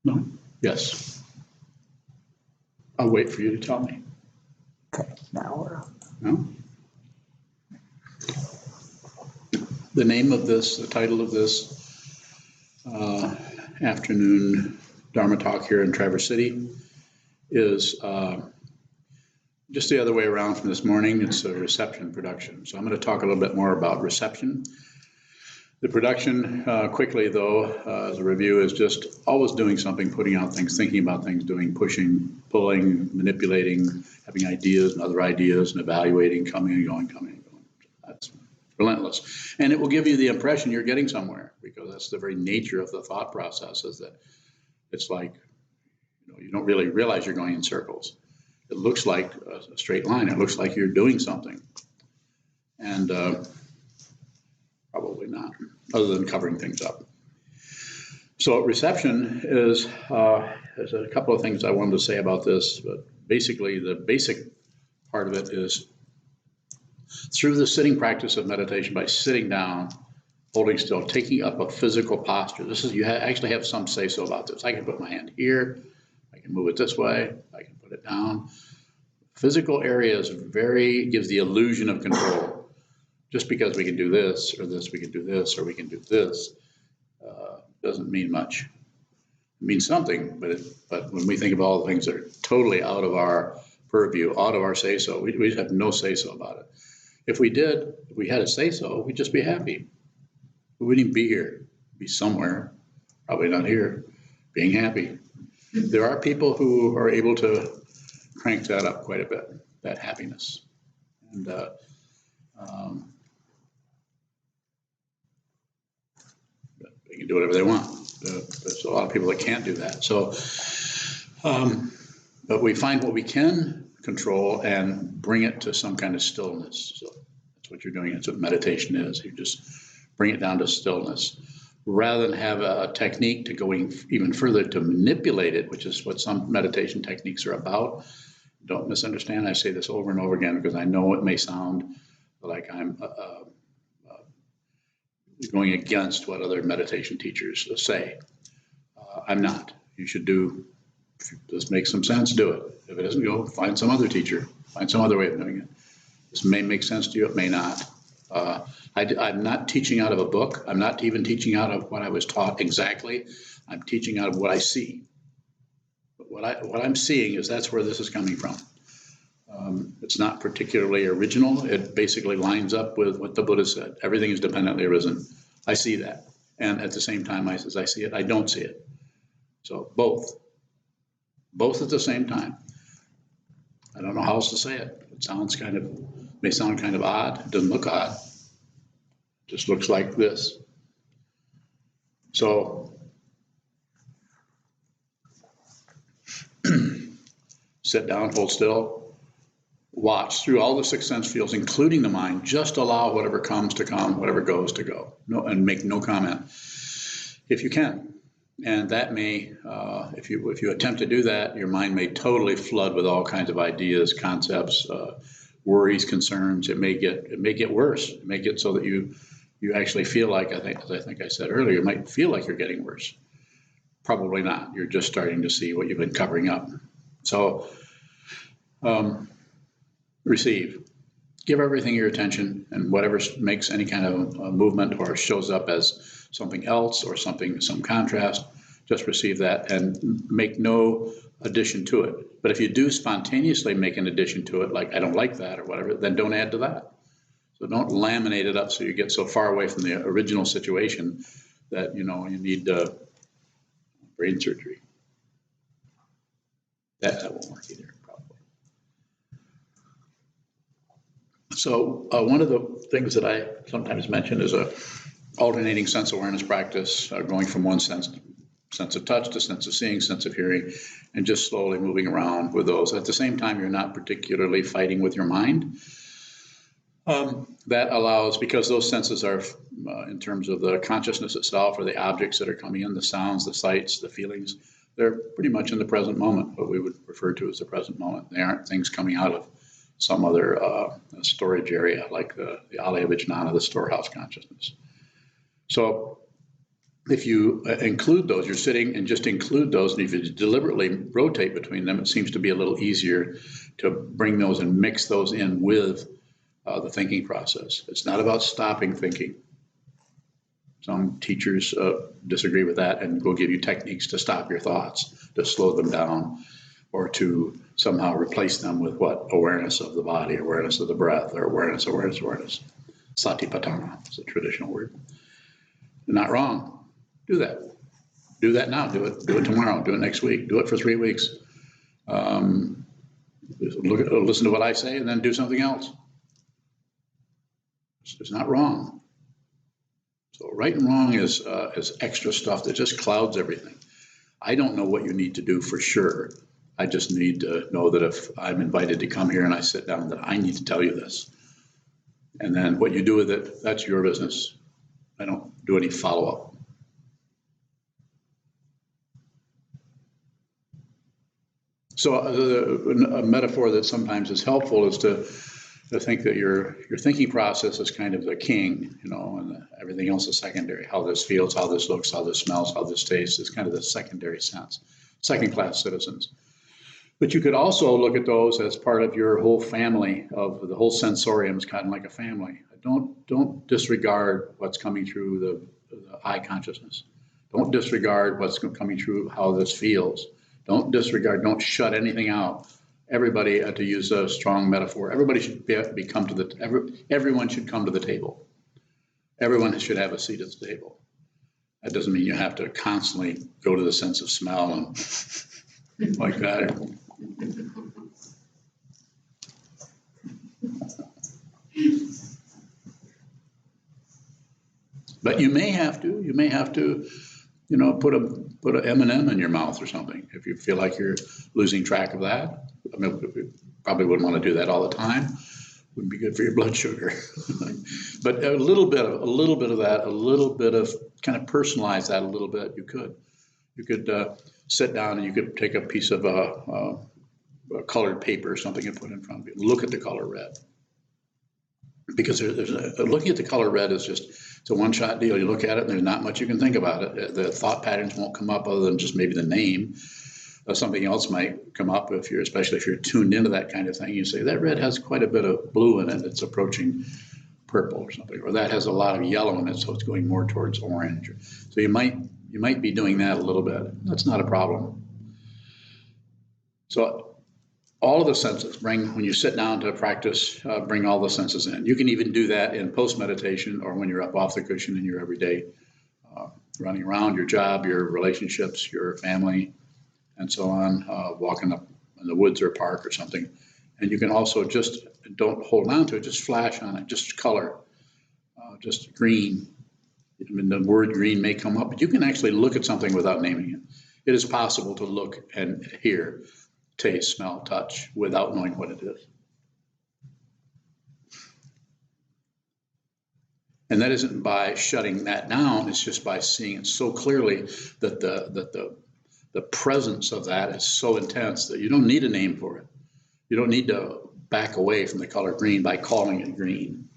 No? Yes. I'll wait for you to tell me. Okay, now we're. No? The name of this, the title of this afternoon Dharma talk here in Traverse City is just the other way around from this morning. It's a reception production. So I'm going to talk a little bit more about reception. The production, quickly though, as a review, is just always doing something, putting out things, thinking about things, doing, pushing, pulling, manipulating, having ideas and other ideas, and evaluating, coming and going, coming and going. That's relentless. And it will give you the impression you're getting somewhere, because that's the very nature of the thought process, is that it's like, you don't really realize you're going in circles. It looks like a straight line. It looks like you're doing something. And probably not, other than covering things up. So reception is, there's a couple of things I wanted to say about this, but basically the basic part of it is through the sitting practice of meditation, by sitting down, holding still, taking up a physical posture. This is, you actually have some say-so about this. I can put my hand here, I can move it this way, I can put it down. Physical area is gives the illusion of control. Just because we can do this, or this, we can do this, or we can do this, doesn't mean much. It means something, but when we think of all the things that are totally out of our purview, out of our say-so, we just have no say-so about it. If we had a say-so, we'd just be happy. We wouldn't even be here. We'd be somewhere, probably not here, being happy. There are people who are able to crank that up quite a bit, that happiness. And they can do whatever they want. There's a lot of people that can't do that. So, but we find what we can control and bring it to some kind of stillness. So that's what you're doing. That's what meditation is. You just bring it down to stillness, rather than have a technique to going even further to manipulate it, which is what some meditation techniques are about. Don't misunderstand. I say this over and over again because I know it may sound like I'm going against what other meditation teachers say. I'm not. You should do, if this makes some sense, do it. If it doesn't, go find some other teacher, find some other way of doing it. This may make sense to you, it may not. I'm not teaching out of a book. I'm not even teaching out of what I was taught exactly. I'm teaching out of what I see. But what I'm seeing is that's where this is coming from. It's not particularly original. It basically lines up with what the Buddha said. Everything is dependently arisen. I see that. And at the same time, as I see it, I don't see it. So both at the same time. I don't know how else to say it. It may sound kind of odd. It doesn't look odd. It just looks like this. So sit down, hold still. Watch through all the six sense fields, including the mind. Just allow whatever comes to come, whatever goes to go. No, and make no comment, if you can. And that may, if you attempt to do that, your mind may totally flood with all kinds of ideas, concepts, worries, concerns. It may get worse. It may get so that you actually feel like, as I think I said earlier, you might feel like you're getting worse. Probably not. You're just starting to see what you've been covering up. So. Receive. Give everything your attention, and whatever makes any kind of movement or shows up as something else or some contrast, just receive that and make no addition to it. But if you do spontaneously make an addition to it, like I don't like that or whatever, then don't add to that. So don't laminate it up so you get so far away from the original situation that you need brain surgery. That won't work either. So one of the things that I sometimes mention is a alternating sense awareness practice, going from one sense of touch to sense of seeing, sense of hearing, and just slowly moving around with those. At the same time, you're not particularly fighting with your mind. That allows, because those senses are, in terms of the consciousness itself or the objects that are coming in, the sounds, the sights, the feelings, they're pretty much in the present moment, what we would refer to as the present moment. They aren't things coming out of some other storage area like the alaya vijnana, the storehouse consciousness. So if you include those, you're sitting and just include those, and if you deliberately rotate between them, it seems to be a little easier to bring those and mix those in with the thinking process. It's not about stopping thinking. Some teachers disagree with that and will give you techniques to stop your thoughts, to slow them down, or to somehow replace them with what? Awareness of the body, awareness of the breath, or awareness. Satipatthana is a traditional word. You're not wrong. Do that. Do that now. Do it tomorrow. Do it next week. Do it for 3 weeks. Listen to what I say and then do something else. It's not wrong. So right and wrong is extra stuff that just clouds everything. I don't know what you need to do for sure. I just need to know that if I'm invited to come here and I sit down, that I need to tell you this. And then what you do with it, that's your business. I don't do any follow-up. So a metaphor that sometimes is helpful is to think that your thinking process is kind of the king, and everything else is secondary. How this feels, how this looks, how this smells, how this tastes is kind of the secondary sense, second-class citizens. But you could also look at those as part of your whole family, of the whole sensorium is kind of like a family. Don't disregard what's coming through the eye consciousness. Don't disregard what's coming through how this feels. Don't shut anything out. Everybody, to use a strong metaphor, everybody should everyone should come to the table. Everyone should have a seat at the table. That doesn't mean you have to constantly go to the sense of smell and like that. But you may have to, put a M&M in your mouth or something if you feel like you're losing track of that. I mean, we probably wouldn't want to do that all the time. Wouldn't be good for your blood sugar. But a little bit of that, a little bit of kind of personalize that a little bit. You could sit down and you could take a piece of a colored paper or something and put it in front of you. Look at the color red. Because looking at the color red is it's a one-shot deal. You look at it and there's not much you can think about it. The thought patterns won't come up other than just maybe the name. Something else might come up especially if you're tuned into that kind of thing. You say that red has quite a bit of blue in it. It's approaching purple or something, or that has a lot of yellow in it, so it's going more towards orange. So you might be doing that a little bit. That's not a problem. So all of the senses, when you sit down to practice, bring all the senses in. You can even do that in post-meditation or when you're up off the cushion in your everyday, running around, your job, your relationships, your family, and so on, walking up in the woods or park or something. And you can also just, don't hold on to it, just flash on it, just color, just green. I mean, the word green may come up, but you can actually look at something without naming it. It is possible to look and hear, taste, smell, touch without knowing what it is. And that isn't by shutting that down, it's just by seeing it so clearly that the presence of that is so intense that you don't need a name for it. You don't need to back away from the color green by calling it green.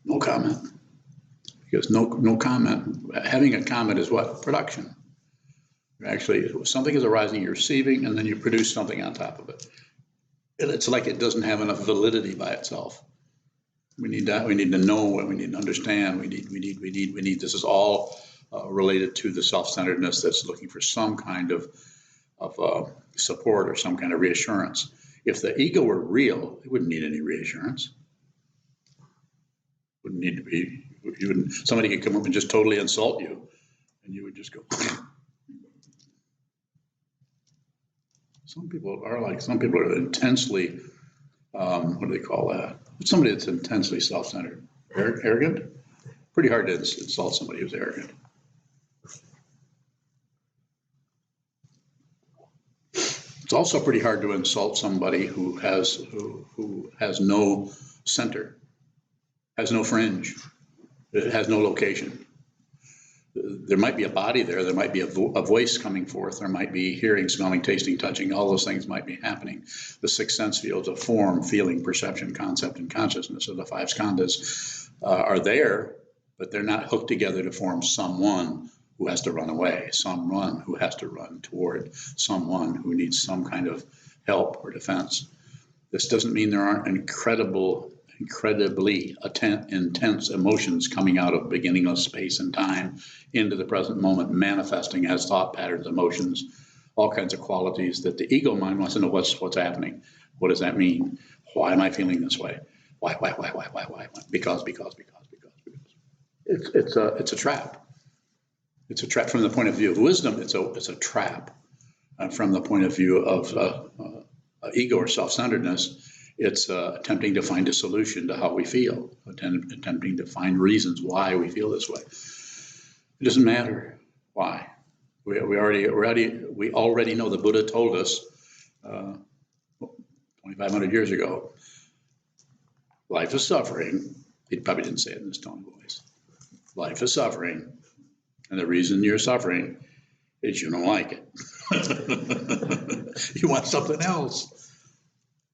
No comment. Because no comment, having a comment is what? Production. Actually, something is arising, you're receiving, and then you produce something on top of it. And it's like it doesn't have enough validity by itself. We need that. We need to know what we need to understand. We need. This is all related to the self-centeredness that's looking for some kind of support or some kind of reassurance. If the ego were real, it wouldn't need any reassurance. Wouldn't need to be. Somebody could come up and just totally insult you, and you would just go. Some people are intensely, what do they call that? Somebody that's intensely self-centered, arrogant. Pretty hard to insult somebody who's arrogant. It's also pretty hard to insult somebody who has no center, has no fringe, has no location. there might be a body there might be a voice coming forth, there might be hearing, smelling, tasting, touching, all those things might be happening. The six sense fields of form, feeling, perception, concept, and consciousness, or the five skandhas, are there, but they're not hooked together to form someone who has to run away, someone who has to run toward, someone who needs some kind of help or defense. This doesn't mean there aren't incredibly intense emotions coming out of beginningless space and time into the present moment, manifesting as thought patterns, emotions, all kinds of qualities that the ego mind wants to know what's happening. What does that mean? Why am I feeling this way? Why? Because. It's a trap. It's a trap from the point of view of wisdom. It's a trap. From the point of view of ego or self-centeredness, it's attempting to find a solution to how we feel, attempting to find reasons why we feel this way. It doesn't matter why. We already know. The Buddha told us 2,500 years ago, life is suffering. He probably didn't say it in this tone of voice. Life is suffering, and the reason you're suffering is you don't like it. You want something else.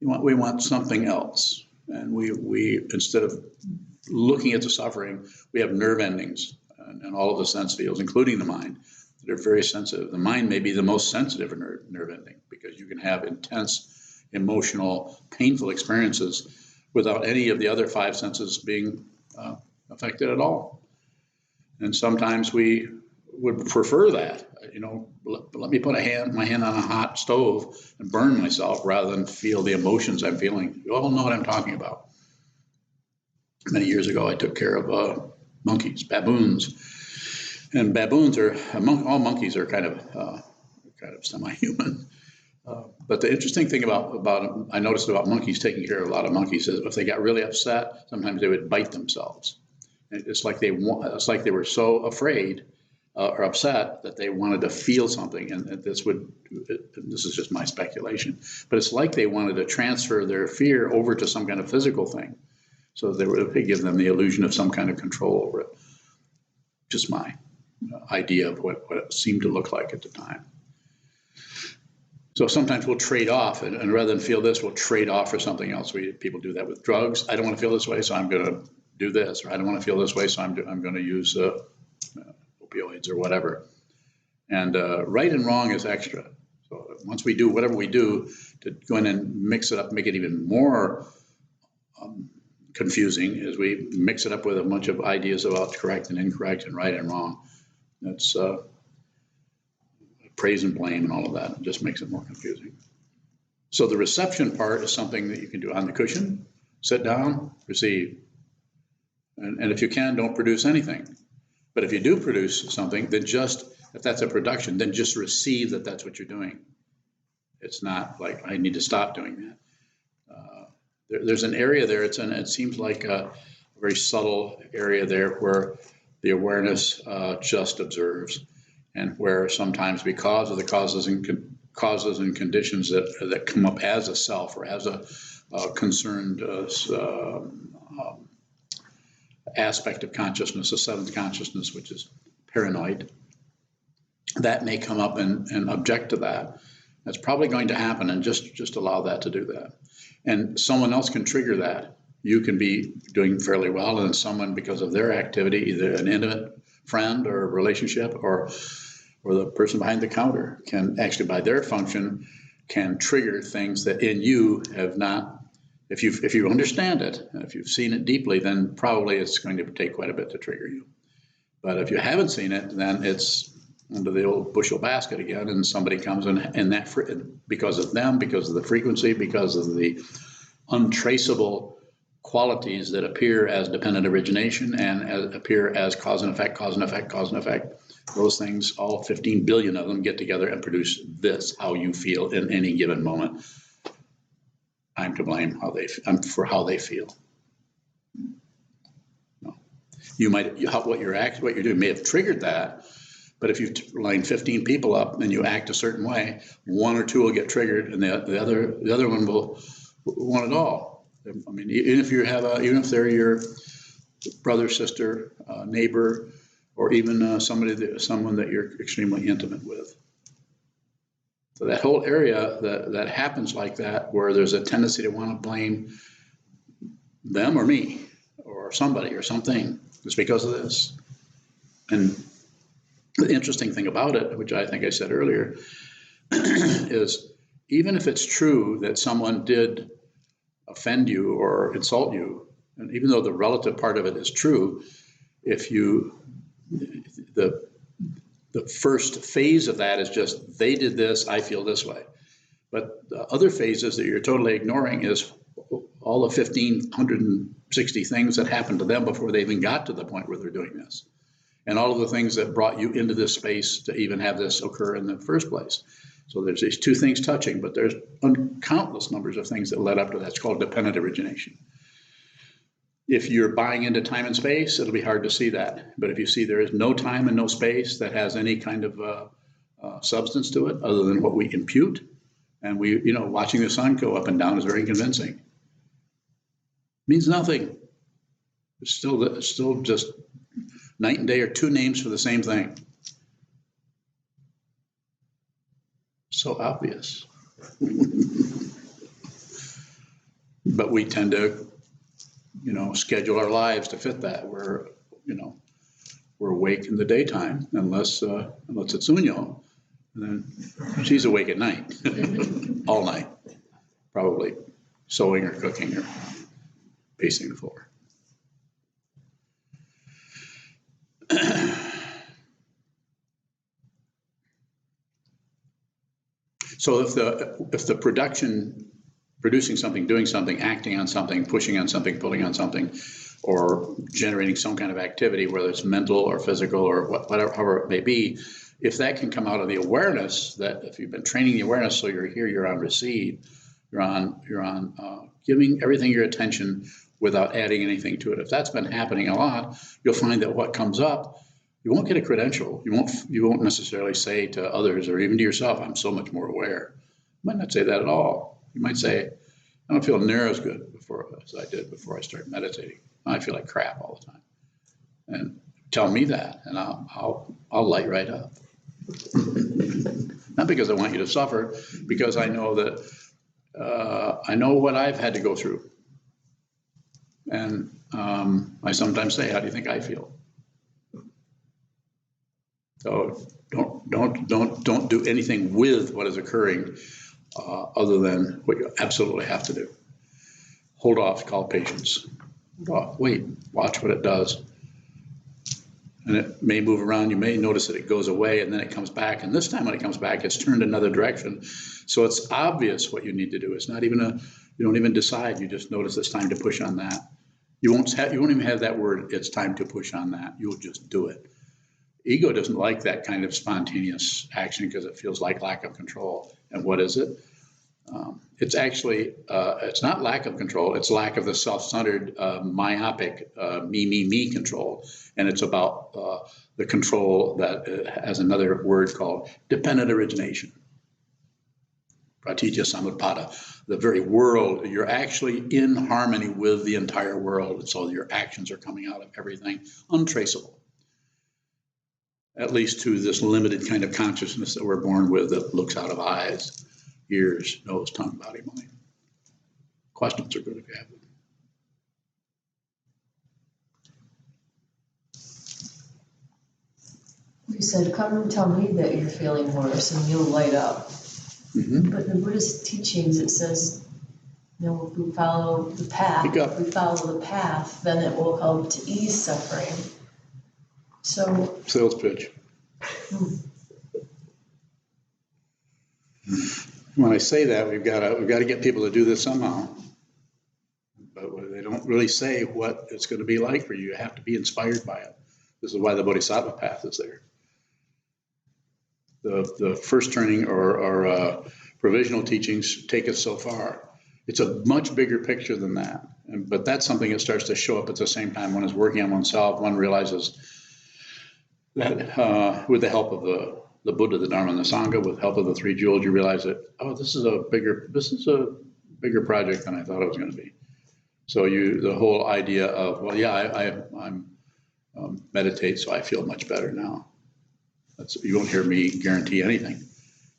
We want something else, and we instead of looking at the suffering, we have nerve endings and all of the sense fields, including the mind, that are very sensitive. The mind may be the most sensitive nerve ending because you can have intense, emotional, painful experiences without any of the other five senses being affected at all. And sometimes we would prefer that. Let me put my hand on a hot stove and burn myself rather than feel the emotions I'm feeling. You all know what I'm talking about. Many years ago, I took care of monkeys, baboons, and baboons are all monkeys are kind of semi-human. But the interesting thing about I noticed about monkeys, taking care of a lot of monkeys, is if they got really upset, sometimes they would bite themselves. It's like they were so afraid or upset that they wanted to feel something, and this is just my speculation, but it's like they wanted to transfer their fear over to some kind of physical thing, so they give them the illusion of some kind of control over it. Just my idea of what it seemed to look like at the time. So sometimes we'll trade off, and rather than feel this, we'll trade off for something else. People do that with drugs. I don't want to feel this way, so I'm going to do this, or I don't want to feel this way, so I'm going to use opioids or whatever. And right and wrong is extra. So once we do whatever we do to go in and mix it up, make it even more confusing, as we mix it up with a bunch of ideas about correct and incorrect and right and wrong. That's praise and blame and all of that. It just makes it more confusing. So the reception part is something that you can do on the cushion, sit down, receive. And if you can, don't produce anything. But if you do produce something, then if that's a production, then just receive that that's what you're doing. It's not like I need to stop doing that. There's an area there. It seems like a very subtle area there where the awareness just observes, and where sometimes because of the causes and conditions that come up as a self or as a concerned aspect of consciousness, a seventh consciousness, which is paranoid, that may come up and object to that. That's probably going to happen, and just allow that to do that. And someone else can trigger that. You can be doing fairly well, and someone, because of their activity, either an intimate friend or a relationship or the person behind the counter, can actually, by their function, can trigger things that in you have not. If you understand it, if you've seen it deeply, then probably it's going to take quite a bit to trigger you. But if you haven't seen it, then it's under the old bushel basket again, and somebody comes in, and that because of them, because of the frequency, because of the untraceable qualities that appear as dependent origination and appear as cause and effect, cause and effect, cause and effect. Those things, all 15 billion of them, get together and produce this, how you feel in any given moment. I'm to blame for how they feel. No. What you're doing may have triggered that, but if you've lined 15 people up and you act a certain way, one or two will get triggered, and the other one will want it all. I mean, even if they're your brother, sister, neighbor, or even someone that you're extremely intimate with. So that whole area that happens like that, where there's a tendency to want to blame them or me or somebody or something, it's because of this. And the interesting thing about it, which I think I said earlier, is even if it's true that someone did offend you or insult you, and even though the relative part of it is true, if you, the first phase of that is just, they did this, I feel this way. But the other phases that you're totally ignoring is all the 1,560 things that happened to them before they even got to the point where they're doing this. And all of the things that brought you into this space to even have this occur in the first place. So there's these two things touching, but there's countless numbers of things that led up to that. It's called dependent origination. If you're buying into time and space, it'll be hard to see that. But if you see there is no time and no space that has any kind of substance to it other than what we impute, and watching the sun go up and down is very convincing. It means nothing. It's still just night and day are two names for the same thing. So obvious. But we tend to, schedule our lives to fit that. We're awake in the daytime, unless it's Unyo, and then she's awake at night, all night, probably sewing or cooking or pacing the floor. So if the producing something, doing something, acting on something, pushing on something, pulling on something, or generating some kind of activity, whether it's mental or physical or whatever, however it may be, if that can come out of the awareness, that if you've been training the awareness, so you're here, you're on receive, you're on giving everything your attention without adding anything to it. If that's been happening a lot, you'll find that what comes up, you won't get a credential. You won't necessarily say to others or even to yourself, I'm so much more aware. You might not say that at all. You might say, I don't feel near as good as I did before I started meditating. I feel like crap all the time. And tell me that, and I'll light right up. Not because I want you to suffer, because I know that I know what I've had to go through. And I sometimes say, how do you think I feel? So don't do anything with what is occurring other than what you absolutely have to do. Hold off, call patience. Wait, watch what it does. And it may move around, you may notice that it goes away and then it comes back. And this time when it comes back, it's turned another direction. So it's obvious what you need to do. It's not even you don't even decide, you just notice it's time to push on that. You won't even have that word, it's time to push on that. You'll just do it. Ego doesn't like that kind of spontaneous action because it feels like lack of control. And what is it? It's actually, it's not lack of control, it's lack of the self-centered, myopic, me control. And it's about the control that has another word called dependent origination. Pratitya samutpada, the very world, you're actually in harmony with the entire world. And so your actions are coming out of everything untraceable. At least to this limited kind of consciousness that we're born with that looks out of eyes, ears, nose, tongue, body, mind. Questions are good if you have them. You said, come and tell me that you're feeling worse and you'll light up. Mm-hmm. But in the Buddhist teachings, it says, if we follow the path, then it will help to ease suffering. So sales pitch. When I say that, we've got to get people to do this somehow. But they don't really say what it's going to be like for you. You have to be inspired by it. This is why the Bodhisattva path is there. The first turning or provisional teachings take us so far. It's a much bigger picture than that. But that's something that starts to show up at the same time. One is working on oneself. One realizes that with the help of the Buddha, the Dharma, and the Sangha, with the help of the three jewels, you realize that, this is a bigger project than I thought it was going to be. So the whole idea of, I'm meditate so I feel much better now. You won't hear me guarantee anything.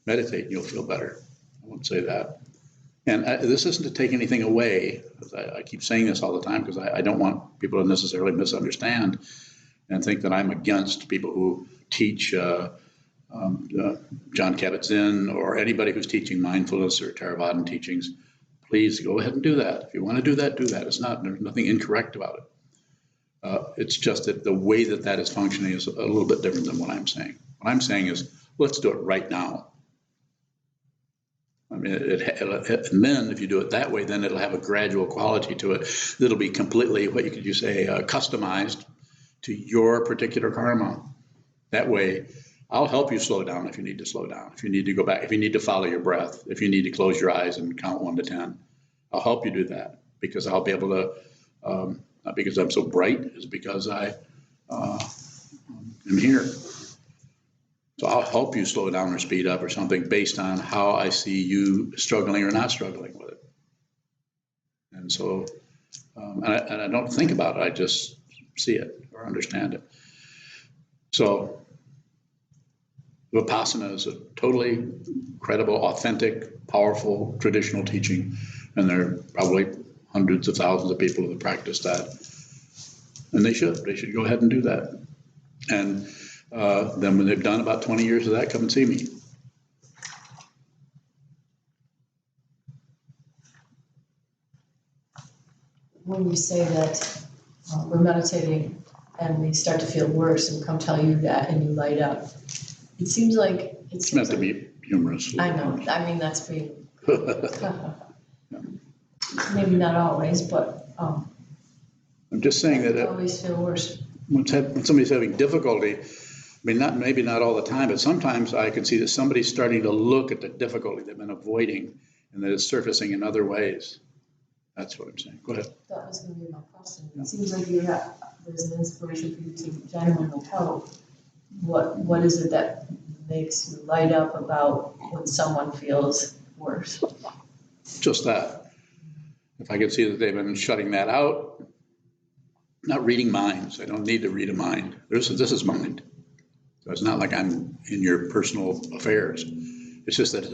Meditate and you'll feel better. I won't say that. And this isn't to take anything away. I keep saying this all the time because I don't want people to necessarily misunderstand and think that I'm against people who teach John Kabat-Zinn or anybody who's teaching mindfulness or Theravadan teachings. Please go ahead and do that. If you want to do that, do that. There's nothing incorrect about it. It's just that the way that is functioning is a little bit different than what I'm saying. What I'm saying is, let's do it right now. I mean, and then if you do it that way, then it'll have a gradual quality to it that'll be completely, what could you say, customized to your particular karma. That way, I'll help you slow down if you need to slow down, if you need to go back, if you need to follow your breath, if you need to close your eyes and count 1 to 10. I'll help you do that because I'll be able to, not because I'm so bright, it's because I am here. So I'll help you slow down or speed up or something based on how I see you struggling or not struggling with it. And so, and I don't think about it, I just see it or understand it. So Vipassana is a totally credible, authentic, powerful, traditional teaching. And there are probably hundreds of thousands of people who have practiced that. And they should go ahead and do that. And then when they've done about 20 years of that, come and see me. When you say that we're meditating and we start to feel worse and come tell you that and you light up, it seems like it's meant to be humorous. I know. I mean, that's being maybe not always, but I'm just saying that I always feel worse. When somebody's having difficulty, I mean, maybe not all the time, but sometimes I can see that somebody's starting to look at the difficulty they've been avoiding and that it's surfacing in other ways. That's what I'm saying. Go ahead. That was going to be my question. It seems like there's an inspiration for you to genuinely help. What is it that makes you light up about when someone feels worse? Just that. If I can see that they've been shutting that out, not reading minds. I don't need to read a mind. This is mind. So it's not like I'm in your personal affairs. It's just that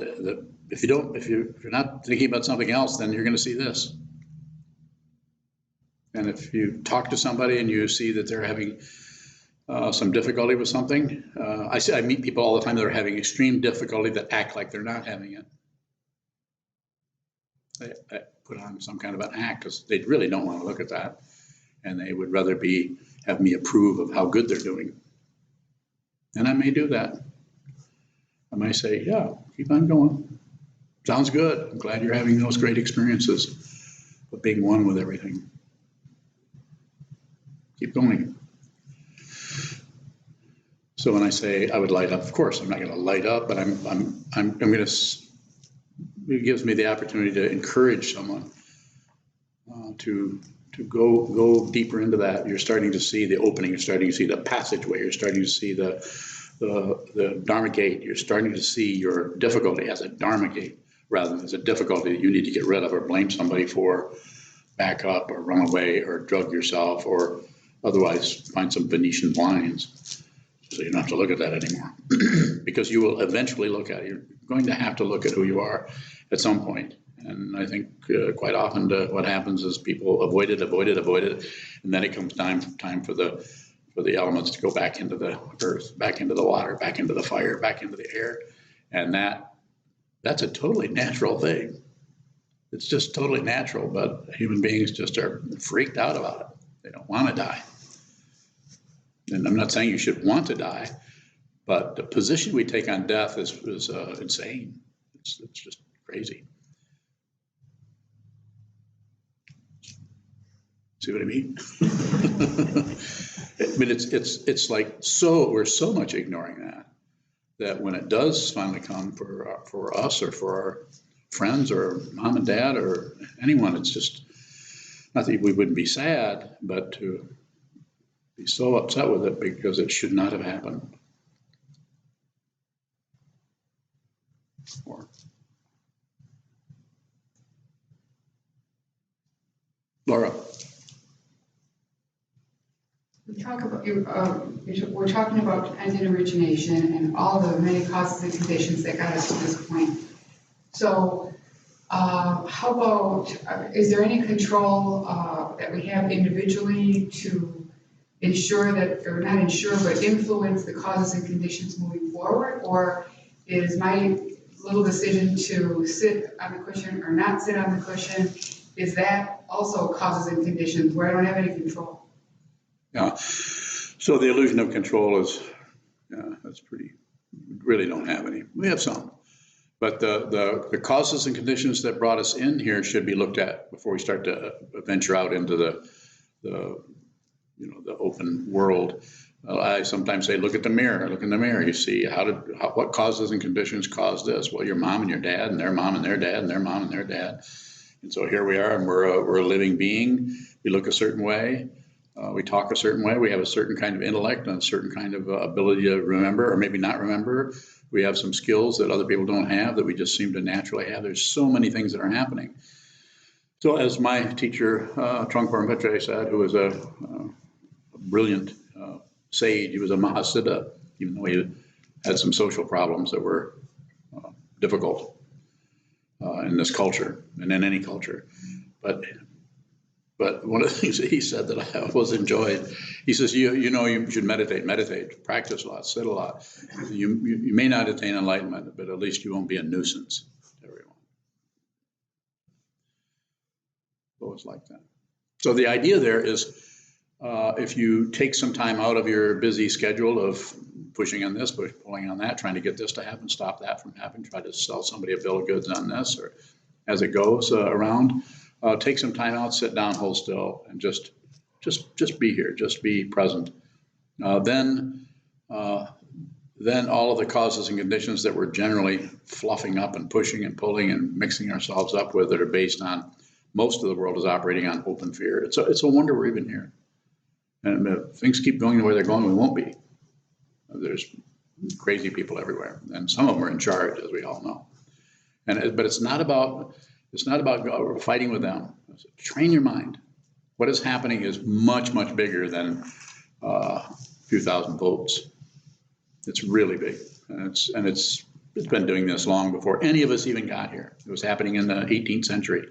if you're not thinking about something else, then you're going to see this. And if you talk to somebody and you see that they're having some difficulty with something, I meet people all the time that are having extreme difficulty that act like they're not having it. They put on some kind of an act because they really don't want to look at that. And they would rather have me approve of how good they're doing. And I may do that. I might say, yeah, keep on going. Sounds good. I'm glad you're having those great experiences, but being one with everything. Keep going. So when I say I would light up, of course, I'm not going to light up, but I'm going to, it gives me the opportunity to encourage someone to go deeper into that. You're starting to see the opening. You're starting to see the passageway. You're starting to see the dharma gate. You're starting to see your difficulty as a dharma gate rather than as a difficulty that you need to get rid of or blame somebody for, back up or run away or drug yourself or otherwise find some Venetian blinds so you don't have to look at that anymore. Because you will eventually look at it. You're going to have to look at who you are at some point. And I think quite often what happens is people avoid it, and then it comes time for the elements to go back into the earth, back into the water, back into the fire, back into the air, and that's a totally natural thing. It's just totally natural, but human beings just are freaked out about it. They don't want to die. And I'm not saying you should want to die, but the position we take on death is insane. It's just crazy. See what I mean? I mean, it's like we're so much ignoring that when it does finally come for us or for our friends or mom and dad or anyone, it's just not that we wouldn't be sad, but to be so upset with it because it should not have happened. Or Laura. We talk about, we're talking about dependent origination and all the many causes and conditions that got us to this point. So how about, is there any control that we have individually to ensure that, or not ensure, but influence the causes and conditions moving forward? Or is my little decision to sit on the cushion or not sit on the cushion, is that also causes and conditions where I don't have any control? Yeah. So the illusion of control is, that's pretty, really don't have any. We have some. But the causes and conditions that brought us in here should be looked at before we start to venture out into the open world. I sometimes say, look at the mirror. Look in the mirror. You see what causes and conditions caused this. Well, your mom and your dad, and their mom and their dad, and their mom and their dad. And so here we are, and we're a living being. We look a certain way. We talk a certain way. We have a certain kind of intellect and a certain kind of ability to remember, or maybe not remember. We have some skills that other people don't have that we just seem to naturally have. There's so many things that are happening. So as my teacher, Trungpa Rinpoche, said, who was a brilliant sage, he was a Mahasiddha, even though he had some social problems that were difficult in this culture and in any culture. But one of the things that he said that I always enjoyed, he says, you should meditate, practice a lot, sit a lot. You may not attain enlightenment, but at least you won't be a nuisance to everyone. So it's like that. So the idea there is, if you take some time out of your busy schedule of pushing on this, pulling on that, trying to get this to happen, stop that from happening, try to sell somebody a bill of goods on this, or as it goes around, take some time out, sit down, hold still, and just be here, just be present. Then all of the causes and conditions that we're generally fluffing up and pushing and pulling and mixing ourselves up with that are based on, most of the world is operating on hope and fear. It's a wonder we're even here. And if things keep going the way they're going, we won't be. There's crazy people everywhere, and some of them are in charge, as we all know. But it's not about fighting with them. Train your mind. What is happening is much, much bigger than a few thousand votes. It's really big, and it's been doing this long before any of us even got here. It was happening in the 18th century.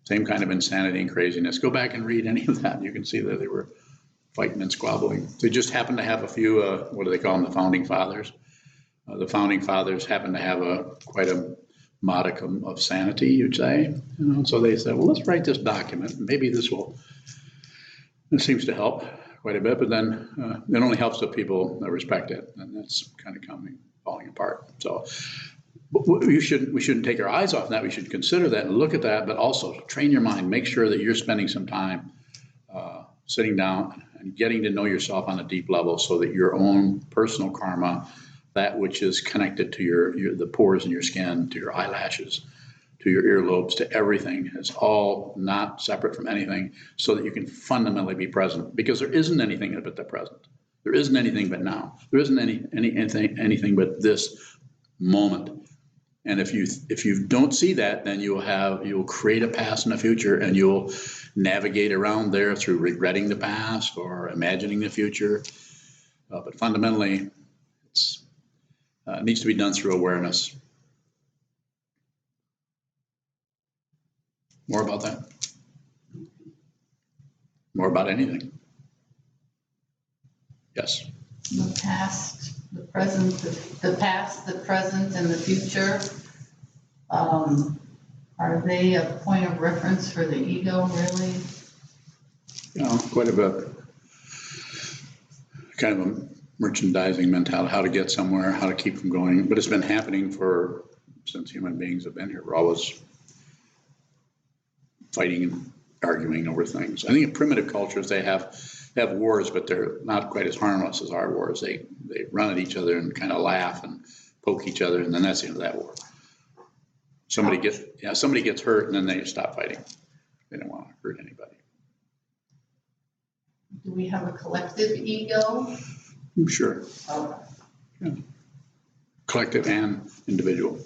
Same kind of insanity and craziness. Go back and read any of that, and you can see that they were fighting and squabbling. They just happened to have a few, what do they call them, the Founding Fathers. The Founding Fathers happened to have quite a modicum of sanity, you'd say. So they said, well, let's write this document. Maybe this seems to help quite a bit, but then it only helps if people respect it, and that's kind of falling apart. So we shouldn't take our eyes off that. We should consider that and look at that, but also train your mind. Make sure that you're spending some time sitting down and getting to know yourself on a deep level, so that your own personal karma, that which is connected to the pores in your skin, to your eyelashes, to your earlobes, to everything, is all not separate from anything, so that you can fundamentally be present. Because there isn't anything but the present. There isn't anything but now. There isn't anything but this moment. And if you don't see that, then you'll create a past and a future, and you'll navigate around there through regretting the past or imagining the future. But fundamentally, it needs to be done through awareness. More about that? More about anything? Yes. The past, the present, the past, the present, and the future, are they a point of reference for the ego, really? Quite a bit. Kind of a merchandising mentality, how to get somewhere, how to keep from going. But it's been happening since human beings have been here. We're always fighting and arguing over things. I think in primitive cultures, they have wars, but they're not quite as harmless as our wars. They run at each other and kind of laugh and poke each other, and then that's the end of that war. Somebody gets hurt, and then they stop fighting. They don't want to hurt anybody. Do we have a collective ego? Sure. Okay. Yeah. Collective and individual.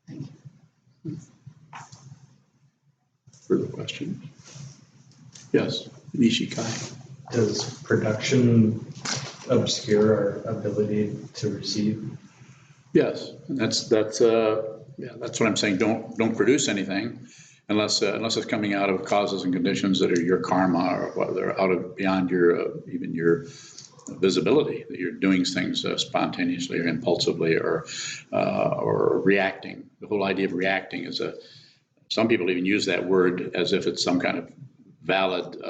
Thank you. Further questions? Yes. Nishikai. Does production obscure our ability to receive? Yes, and that's what I'm saying. Don't produce anything unless it's coming out of causes and conditions that are your karma, or whether out of beyond your even your visibility, that you're doing things spontaneously or impulsively or reacting. The whole idea of reacting is some people even use that word as if it's some kind of valid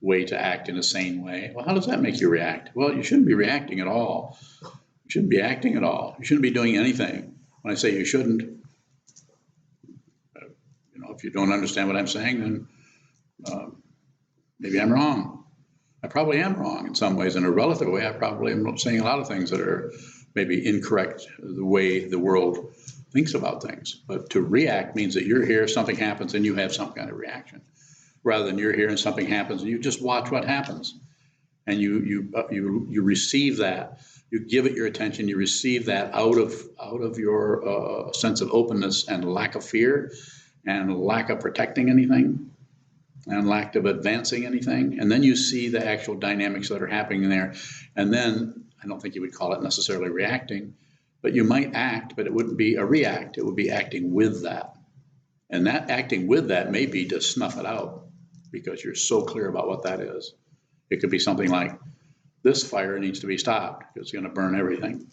way to act in a sane way. Well, how does that make you react? Well, you shouldn't be reacting at all. You shouldn't be acting at all. You shouldn't be doing anything. When I say you shouldn't, if you don't understand what I'm saying, then maybe I'm wrong. I probably am wrong in some ways. In a relative way, I probably am saying a lot of things that are maybe incorrect the way the world thinks about things. But to react means that you're here, something happens, and you have some kind of reaction. Rather than you're here and something happens, and you just watch what happens. And you receive that. You give it your attention. You receive that out of your sense of openness and lack of fear and lack of protecting anything and lack of advancing anything. And then you see the actual dynamics that are happening there. And then I don't think you would call it necessarily reacting, but you might act, but it wouldn't be a react. It would be acting with that. And that acting with that may be to snuff it out because you're so clear about what that is. It could be something like, this fire needs to be stopped because it's going to burn everything.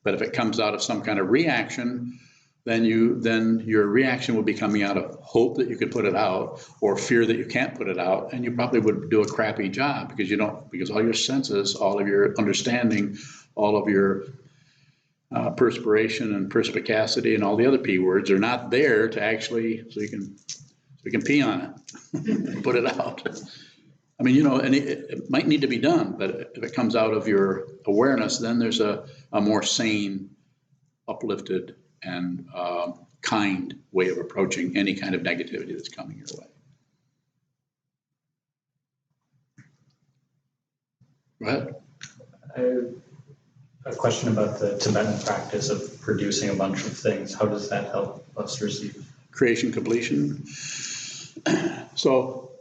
But if it comes out of some kind of reaction, then your reaction will be coming out of hope that you could put it out or fear that you can't put it out, and you probably would do a crappy job because all your senses, all of your understanding, all of your perspiration and perspicacity and all the other P words are not there to actually so you can pee on it and put it out. I mean, and it might need to be done, but if it comes out of your awareness, then there's a more sane, uplifted, and kind way of approaching any kind of negativity that's coming your way. Go ahead. I have a question about the Tibetan practice of producing a bunch of things. How does that help us receive? Creation, completion. So,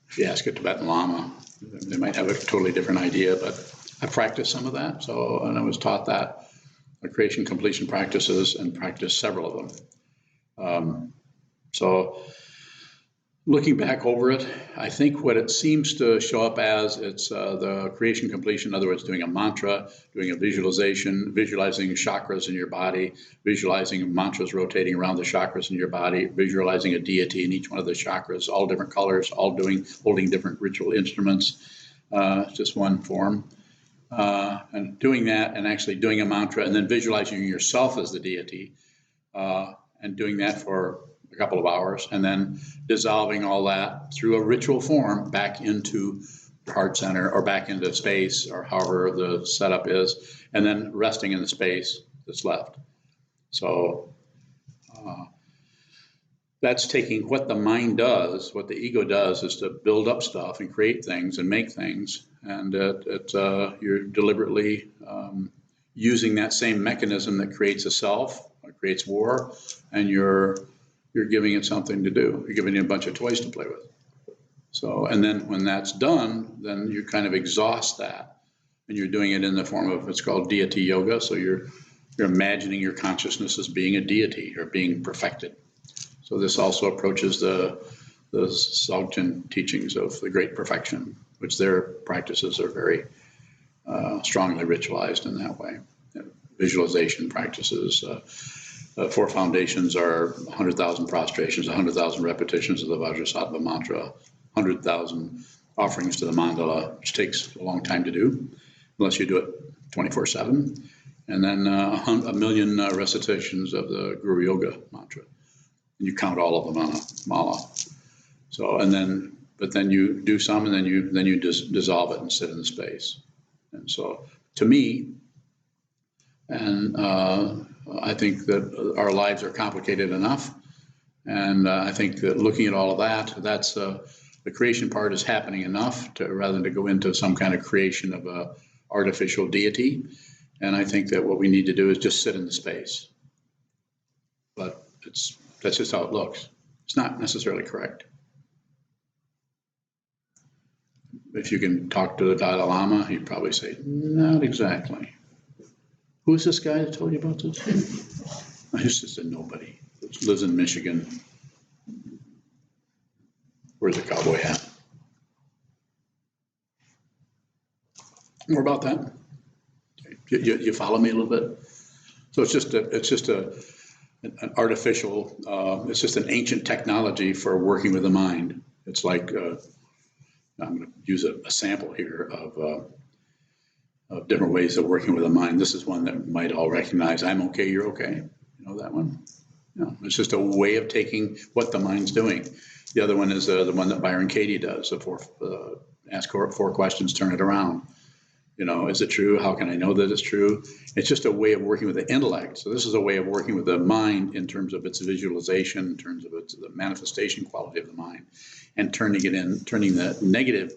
if you ask a Tibetan Lama, they might have a totally different idea, but I practiced some of that. And I was taught that the creation, completion practices and practiced several of them. So looking back over it, I think what it seems to show up as, it's the creation, completion, in other words, doing a mantra, doing a visualization, visualizing chakras in your body, visualizing mantras rotating around the chakras in your body, visualizing a deity in each one of the chakras, all different colors, holding different ritual instruments, just one form. And doing that and actually doing a mantra and then visualizing yourself as the deity and doing that for a couple of hours and then dissolving all that through a ritual form back into the heart center or back into space or however the setup is, and then resting in the space that's left. So that's taking what the mind does, what the ego does is to build up stuff and create things and make things. And you're deliberately using that same mechanism that creates a self, or creates war, and you're giving it something to do. You're giving it a bunch of toys to play with. So, and then when that's done, then you kind of exhaust that, and you're doing it in the form of, it's called deity yoga. So you're imagining your consciousness as being a deity or being perfected. So this also approaches the Sokuzan teachings of the Great Perfection, which their practices are very strongly ritualized in that way. Visualization practices. 4 foundations are 100,000 prostrations, 100,000 repetitions of the Vajrasattva mantra, 100,000 offerings to the mandala, which takes a long time to do, unless you do it 24/7, and then a million recitations of the Guru Yoga mantra. And you count all of them on a mala. So, but then you do some, and then you dissolve it and sit in the space. And so, to me, and I think that our lives are complicated enough, and I think that looking at all of that, that's the creation part is happening enough rather than to go into some kind of creation of a artificial deity. And I think that what we need to do is just sit in the space. But that's just how it looks. It's not necessarily correct. if you can talk to the Dalai Lama, he'd probably say, not exactly. Who's this guy that told you about this? He's just a nobody. He lives in Michigan. Wears a cowboy hat. More about that? You follow me a little bit? So it's just an artificial, it's just an ancient technology for working with the mind. It's like, I'm going to use a sample here of different ways of working with the mind. This is one that might all recognize. I'm okay, you're okay. You know that one? No, it's just a way of taking what the mind's doing. The other one is the one that Byron Katie does, ask 4 questions, turn it around. You know, is it true? How can I know that it's true? It's just a way of working with the intellect. So this is a way of working with the mind in terms of its visualization, in terms of the manifestation quality of the mind, and turning the negative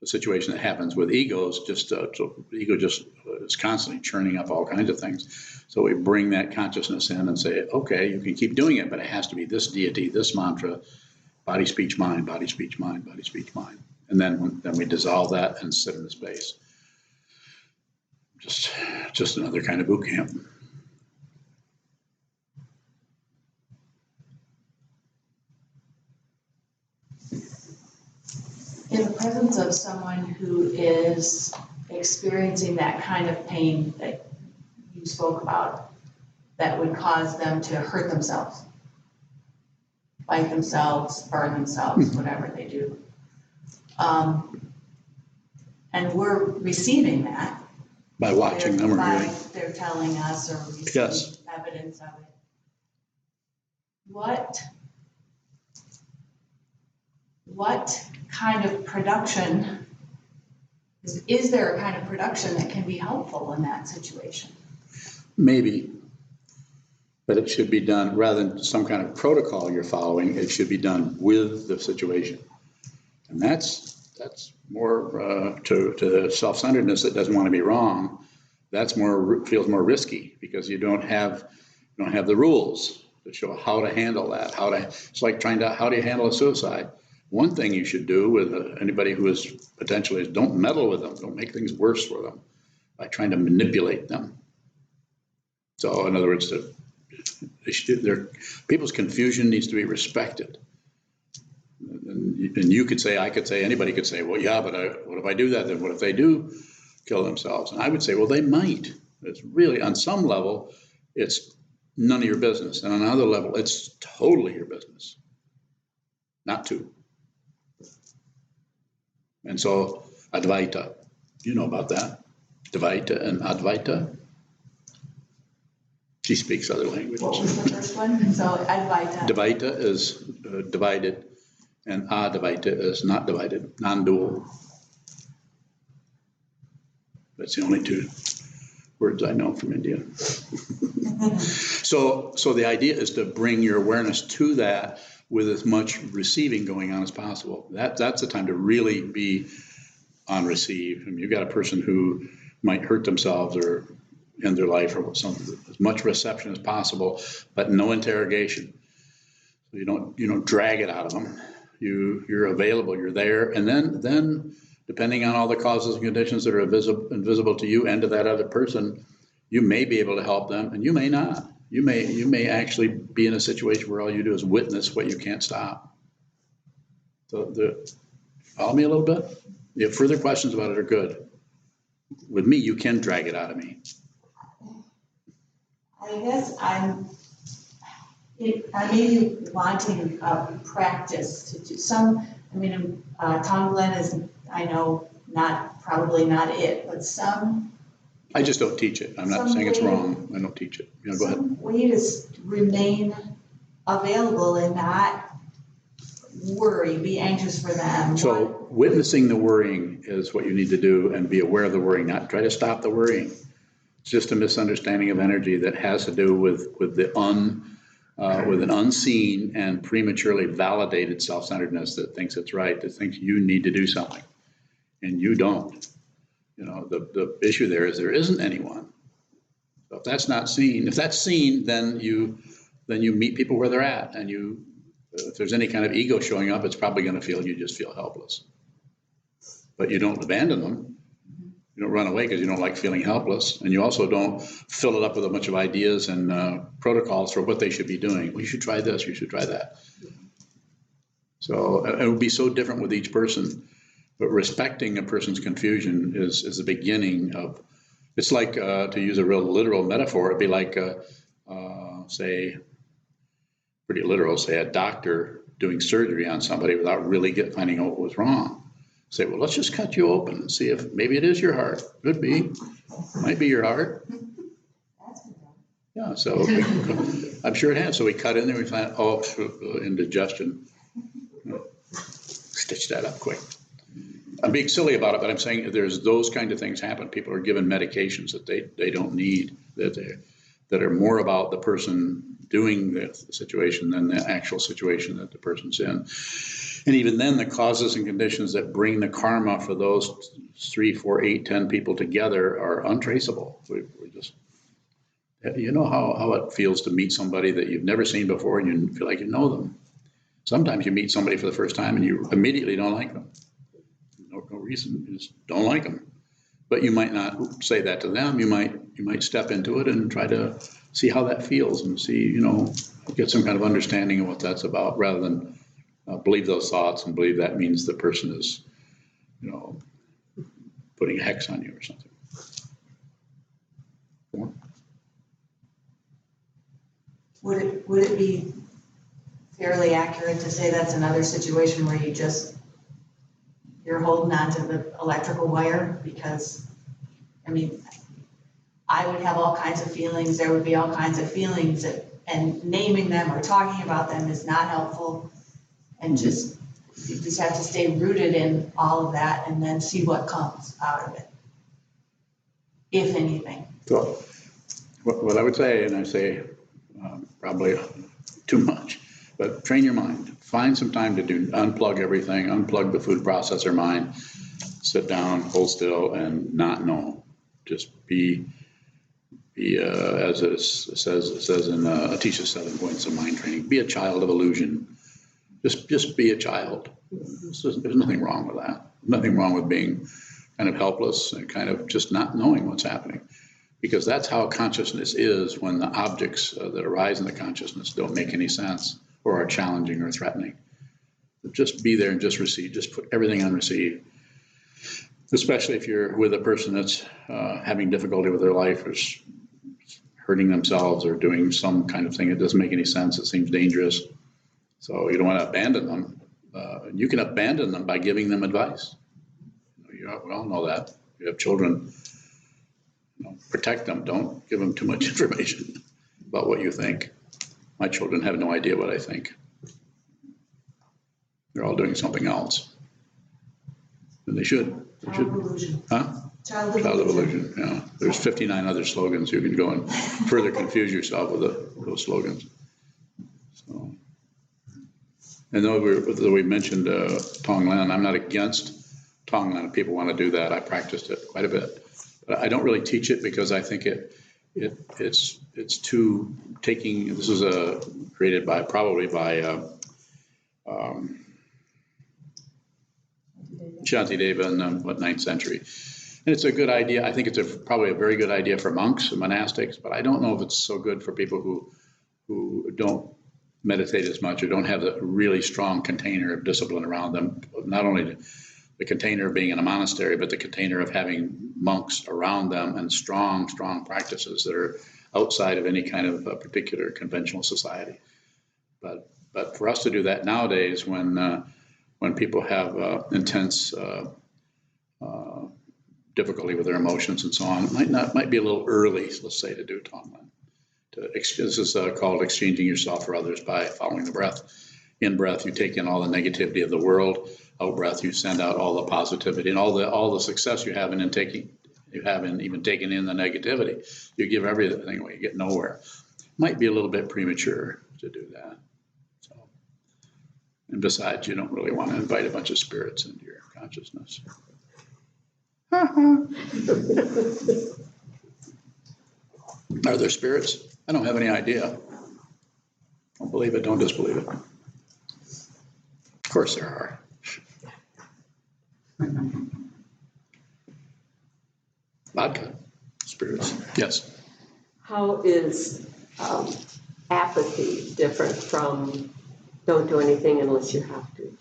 the situation that happens with egos. So the ego just is constantly churning up all kinds of things. So we bring that consciousness in and say, okay, you can keep doing it, but it has to be this deity, this mantra, body, speech, mind, body, speech, mind, body, speech, mind. And then we dissolve that and sit in the space. Just another kind of boot camp. In the presence of someone who is experiencing that kind of pain that you spoke about, that would cause them to hurt themselves, bite themselves, burn themselves, whatever they do. And we're receiving that. By watching them or hearing. They're telling us or receiving evidence of it. What kind of production, is there a kind of production that can be helpful in that situation? Maybe, but it should be done, rather than some kind of protocol you're following, it should be done with the situation. And that's more to the self-centeredness that doesn't want to be wrong. That's feels more risky because you don't have the rules to show how to handle that. It's like how do you handle a suicide? One thing you should do with anybody who is potentially don't meddle with them, don't make things worse for them by trying to manipulate them. So in other words, people's confusion needs to be respected. And you could say, I could say, anybody could say, well, yeah, but what if I do that? Then what if they do kill themselves? And I would say, well, they might. It's really, on some level, it's none of your business. And on another level, it's totally your business. Not to. And so, Advaita, you know about that. Dvaita and Advaita. She speaks other languages. What was the first one? So, Advaita. Dvaita is divided. And Advaita is not divided, non-dual. That's the only 2 words I know from India. So the idea is to bring your awareness to that with as much receiving going on as possible. That's the time to really be on receive. I mean, you've got a person who might hurt themselves or end their life or something. As much reception as possible, but no interrogation. So you don't drag it out of them. You're available, you're there, and then depending on all the causes and conditions that are invisible to you and to that other person, you may be able to help them, and you may not. You may actually be in a situation where all you do is witness what you can't stop. So follow me a little bit? If further questions about it are good. With me, you can drag it out of me. I guess I may be wanting practice to do some. I mean, Tonglen is, I know, probably not it, but some. I just don't teach it. I'm not saying it's wrong. I don't teach it. Go ahead. Some way to remain available and not worry, be anxious for them. So witnessing the worrying is what you need to do, and be aware of the worrying, not try to stop the worrying. It's just a misunderstanding of energy that has to do with an unseen and prematurely validated self-centeredness that thinks it's right, that thinks you need to do something, and you don't. The issue there is there isn't anyone. So if that's not seen, if that's seen, then you meet people where they're at, and if there's any kind of ego showing up, it's probably going to feel you just feel helpless. but you don't abandon them. You don't run away because you don't like feeling helpless. And you also don't fill it up with a bunch of ideas and protocols for what they should be doing. Well, you should try this, you should try that. So it would be so different with each person. But respecting a person's confusion is the beginning of, it's like, to use a real literal metaphor, it'd be like, say, pretty literal, say a doctor doing surgery on somebody without really finding out what was wrong. Say, well, let's just cut you open and see if maybe it is your heart. Could be, might be your heart. Yeah, so I'm sure it has. So we cut in there, we find, oh, indigestion. Stitch that up quick. I'm being silly about it, but I'm saying there's those kind of things happen. People are given medications that they don't need, that are more about the person doing the situation than the actual situation that the person's in. And even then, the causes and conditions that bring the karma for those 3, 4, 8, 10 people together are untraceable. We just, you know how it feels to meet somebody that you've never seen before and you feel like you know them. Sometimes you meet somebody for the first time and you immediately don't like them. No reason, you just don't like them. But you might not say that to them. You might step into it and try to see how that feels and see, get some kind of understanding of what that's about, rather than believe those thoughts and believe that means the person is, putting a hex on you or something. Would it be fairly accurate to say that's another situation where you're holding on to the electrical wire? Because, I would have all kinds of feelings, there would be all kinds of feelings, and naming them or talking about them is not helpful. And you just have to stay rooted in all of that and then see what comes out of it, if anything. So what I would say, and I say probably too much, but train your mind. Find some time to unplug everything, unplug the food processor mind, sit down, hold still, and not know. Just be as it says in Atisha's 7 Points of Mind Training, be a child of illusion. Just be a child. There's nothing wrong with that. Nothing wrong with being kind of helpless and kind of just not knowing what's happening. Because that's how consciousness is when the objects that arise in the consciousness don't make any sense or are challenging or threatening. Just be there and just receive. Just put everything on receive. Especially if you're with a person that's having difficulty with their life or hurting themselves or doing some kind of thing that doesn't make any sense. It seems dangerous. So you don't want to abandon them. You can abandon them by giving them advice. We all know that. You have children, protect them. Don't give them too much information about what you think. My children have no idea what I think. They're all doing something else. And they should. Child of illusion. Huh? Child of illusion, yeah. There's 59 other slogans. You can go and further confuse yourself with those slogans. So, and though we mentioned Tonglen, I'm not against Tonglen. If people want to do that, I practiced it quite a bit. But I don't really teach it because I think it's too taking. This was created probably by Shantideva in the 9th century. And it's a good idea. I think it's probably a very good idea for monks and monastics, but I don't know if it's so good for people who don't meditate as much or don't have a really strong container of discipline around them. Not only the container of being in a monastery, but the container of having monks around them and strong practices that are outside of any kind of particular conventional society. But for us to do that nowadays, when people have intense difficulty with their emotions and so on, it might be a little early, let's say, to do Tonglen. This is called exchanging yourself for others by following the breath. In breath, you take in all the negativity of the world. Out breath, you send out all the positivity and all the success you have in taking even taking in the negativity. You give everything away. You get nowhere. Might be a little bit premature to do that. So, and besides, you don't really want to invite a bunch of spirits into your consciousness. Are there spirits? I don't have any idea. Don't believe it, don't disbelieve it. Of course there are. vodka, spirits, yes. How is apathy different from don't do anything unless you have to?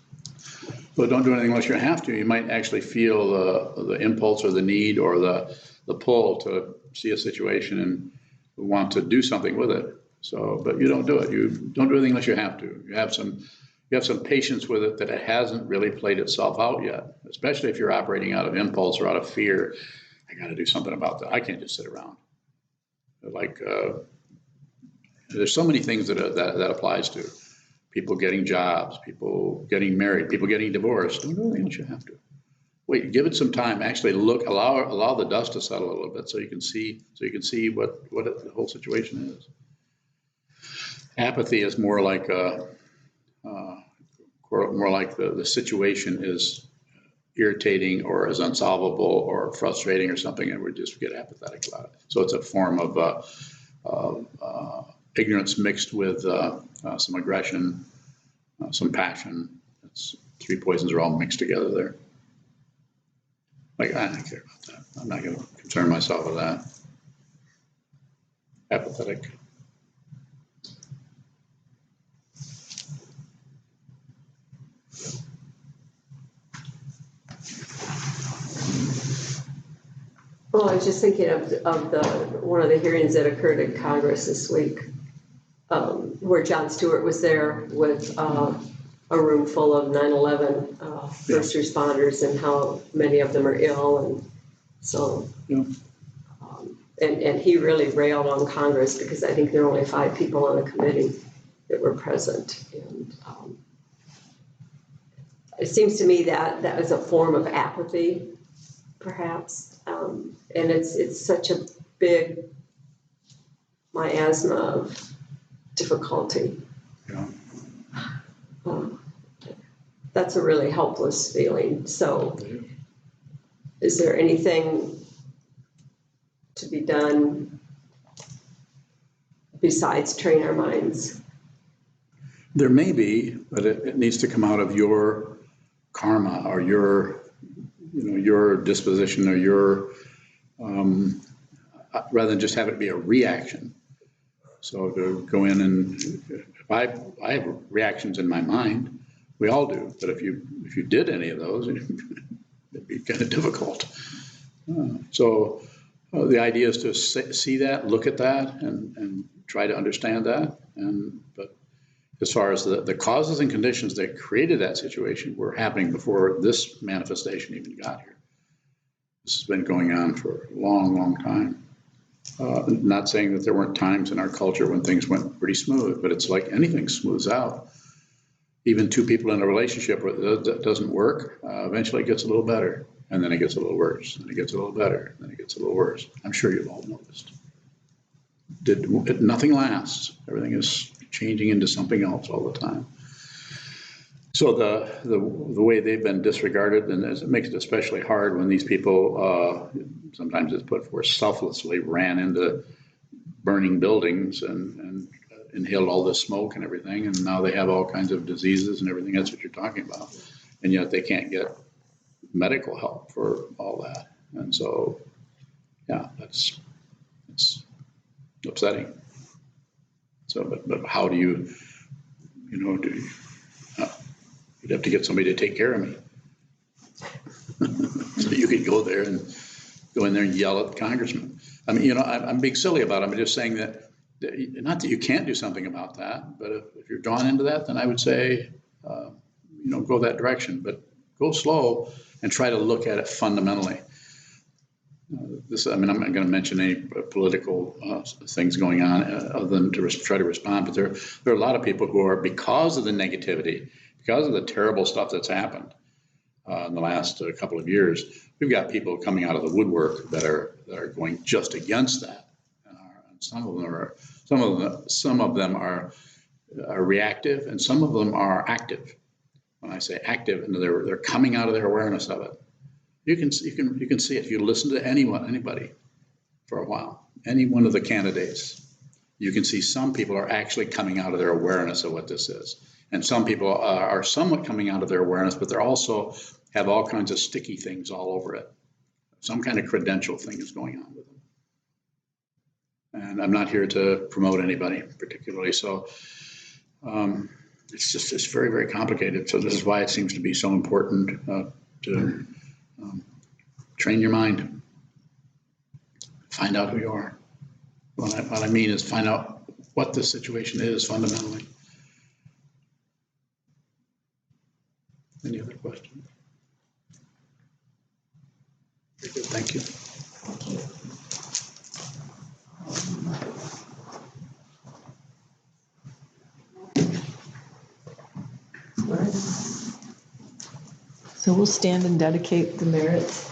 Well, don't do anything unless you have to. You might actually feel the impulse or the need or the pull to see a situation and want to do something with it. So, but you don't do it. You don't do anything unless you have to. You have some patience with it that it hasn't really played itself out yet, especially if you're operating out of impulse or out of fear. I got to do something about that. I can't just sit around. Like, there's so many things that applies to. People getting jobs, people getting married, people getting divorced. Don't do anything unless you have to. Wait, give it some time. Actually, look, allow the dust to settle a little bit, so you can see what the whole situation is. Apathy is more like the situation is irritating or is unsolvable or frustrating or something, and we just get apathetic about it. So it's a form of ignorance mixed with some aggression, some passion. It's three poisons are all mixed together there. Like, I don't care about that. I'm not going to concern myself with that. Apathetic. Well, I was just thinking of one of the hearings that occurred in Congress this week, where Jon Stewart was there with a room full of 9/11 first responders and how many of them are ill, and so and he really railed on Congress because I think there were only 5 people on the committee that were present, and it seems to me that that was a form of apathy, perhaps. And it's such a big miasma of difficulty. Yeah. That's a really helpless feeling. So is there anything to be done besides train our minds? There may be, but it needs to come out of your karma or your disposition or your, rather than just have it be a reaction. So to go in and, if I have reactions in my mind, we all do, but if you did any of those, it'd be kind of difficult. So the idea is to see that, look at that, and try to understand that. But as far as the causes and conditions that created that situation were happening before this manifestation even got here. This has been going on for a long, long time. Not saying that there weren't times in our culture when things went pretty smooth, but it's like anything smooths out. Even 2 people in a relationship that doesn't work, eventually it gets a little better, and then it gets a little worse, and it gets a little better, and then it gets a little worse. I'm sure you've all noticed. Nothing lasts. Everything is changing into something else all the time. So the way they've been disregarded, and it makes it especially hard when these people, sometimes it's put forth, selflessly ran into burning buildings and inhaled all this smoke and everything, and now they have all kinds of diseases and everything. That's what you're talking about, and yet they can't get medical help for all that. And so, yeah, it's upsetting. So, but how do you you'd have to get somebody to take care of me. So you could go there and go in there and yell at the congressman. I mean, I'm being silly about it. I'm just saying that, not that you can't do something about that, but if you're drawn into that, then I would say, go that direction. But go slow and try to look at it fundamentally. I'm not going to mention any political things going on other than to try to respond, but there are a lot of people who are, because of the negativity, because of the terrible stuff that's happened in the last couple of years, we've got people coming out of the woodwork that are going just against that. Some of them are reactive, and some of them are active. When I say active, and they're coming out of their awareness of it. You can see it if you listen to anybody for a while, any one of the candidates. You can see some people are actually coming out of their awareness of what this is. And some people are somewhat coming out of their awareness, but they're also have all kinds of sticky things all over it. some kind of credential thing is going on with them. And I'm not here to promote anybody particularly, so it's very, very complicated. So this is why it seems to be so important to train your mind, find out who you are. What I mean is find out what the situation is fundamentally. Any other questions? Very good, thank you. So we'll stand and dedicate the merits.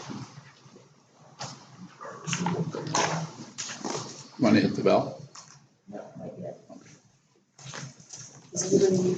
Want to hit the bell? Is everybody